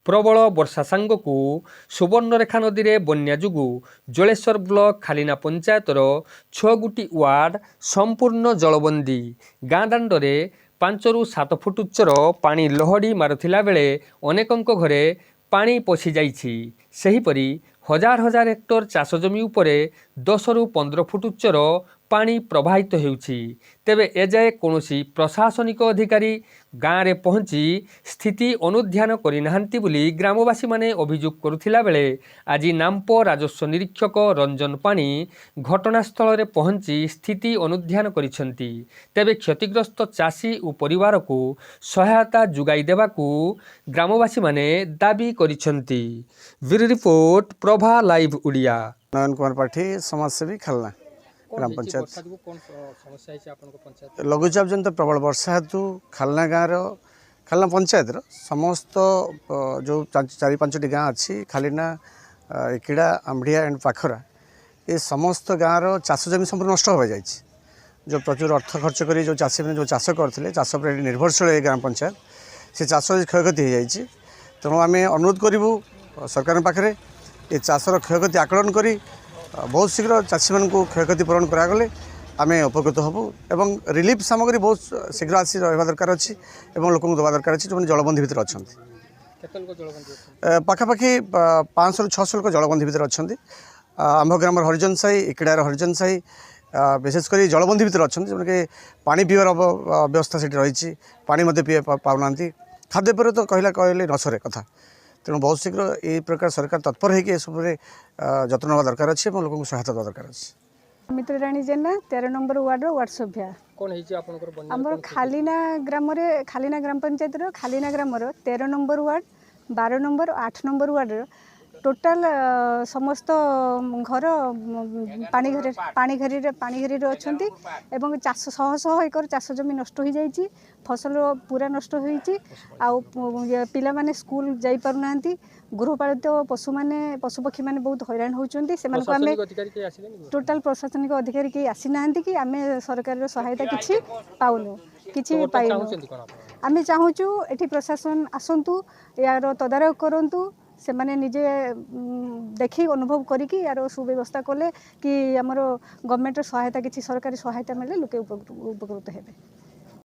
प्रबल वर्षा सांगकू सुवर्णरेखा नदी में बन्या जोगु जलेश्वर ब्लॉक खालिना पंचायतर 6 गोटी वार्ड संपूर्ण जलबंदी। गाँ दांडे 5 ରୁ 7 फुट उच्चर पानी लहड़ी मारुथिला बेले अनेकंक घरे पानी पशि जाइछि। सेहिपरि हजार हजार हेक्टर चाष जमी उपरे 10 ରୁ 15 फुट उच्चर पानी प्रवाहित हेउछि। तेबे एजाए कौनसी प्रशासनिक अधिकारी गाँव में पहुंची स्थिति अनुध्यान करिनाहांती बोली ग्रामवासी माने अभियोग करुथिला बेले आज नाम्पो राजस्व निरीक्षक रंजन पाणी घटनास्थल में पहुंची स्थिति अनुध्यान करिसेंती। तेबे क्षतिग्रस्त चाषी और परिवार को सहायता जुगाई देबाकू ग्रामवासी माने दाबी करिसेंती। Bureau report Prabha live Odia. Nayan Kumar Pathi समाजसेवी खालना ग्राम पंचायत। लघुचाप जनित प्रबल वर्षा हेतु खालना गाँव खालना पंचायत समस्त जो 4-5टी गाँ अच्छी खालिना इकिड़ा आंबड़िया एंड पाखरा ये समस्त गाँव चाष जमी संपूर्ण नष्ट हो जाए। जो प्रचुर अर्थ खर्च कर जो चाषी मैंने जो चाष करते चाष पर निर्भरशील ये ग्राम पंचायत से चाष क्षयक्षति हो जाए। तेणु आम अनुरोध करूँ सरकार पाखे ये चाषर क्षयक्षति आकलन कर बहुत शीघ्र चाषी मान क्षयक्षति पूरण करागले आम उपकृत हबू एवं रिलीफ सामग्री बहुत शीघ्र आसी रहा दरकार अच्छी लोक देवा दरकार अच्छी जो जलबंदी भितर अच्छा पाखापाखि 500 ରୁ 600 लोक जलबंदी भितर अच्छा। आंभ ग्राम हरिजन साही इकड़ार हरिजन साही विशेषकर जलबंदी भितर अच्छा जो कि पानी पीवार व्यवस्था से रही पानी पी पाऊना खाद्यपेय तो कहले नसरे कथा। तेणु बहुत शीघ्र ये प्रकार सरकार तत्पर होकर सब जत्न ना दरकार अच्छे लोक सहायता देवा दरकार अच्छे। मित्र राणी जेना 13 नंबर वार्ड वार्ड सभ्या आमर खालिना ग्राम पंचायत खालिना ग्राम 13 number ward 12 number 8 number ward total समस्त घर पानी घरी अच्छा एवं चाष शह शह एकर चाष जमी नष्ट हो जाइए। फसल पूरा नष्ट हो पिला माने स्कूल जाई पारुना गृहपालित पशु माने पशुपक्षी माने बहुत हैरान होचंती। आमे टोटाल प्रशासनिक अधिकारी के आसी नाहंती कि आमे सरकार सहायता किछि पाउनु किछि पाइनु। आमे चाहूचु एठी प्रशासन आसंतु यार तदारक करंतु से माने निजे देखी अनुभव करिकी यार सुव्यवस्था कले कि हमर गवर्नमेंट सहायता किछि सरकारी सहायता मिले लोके उपकृत हेबे।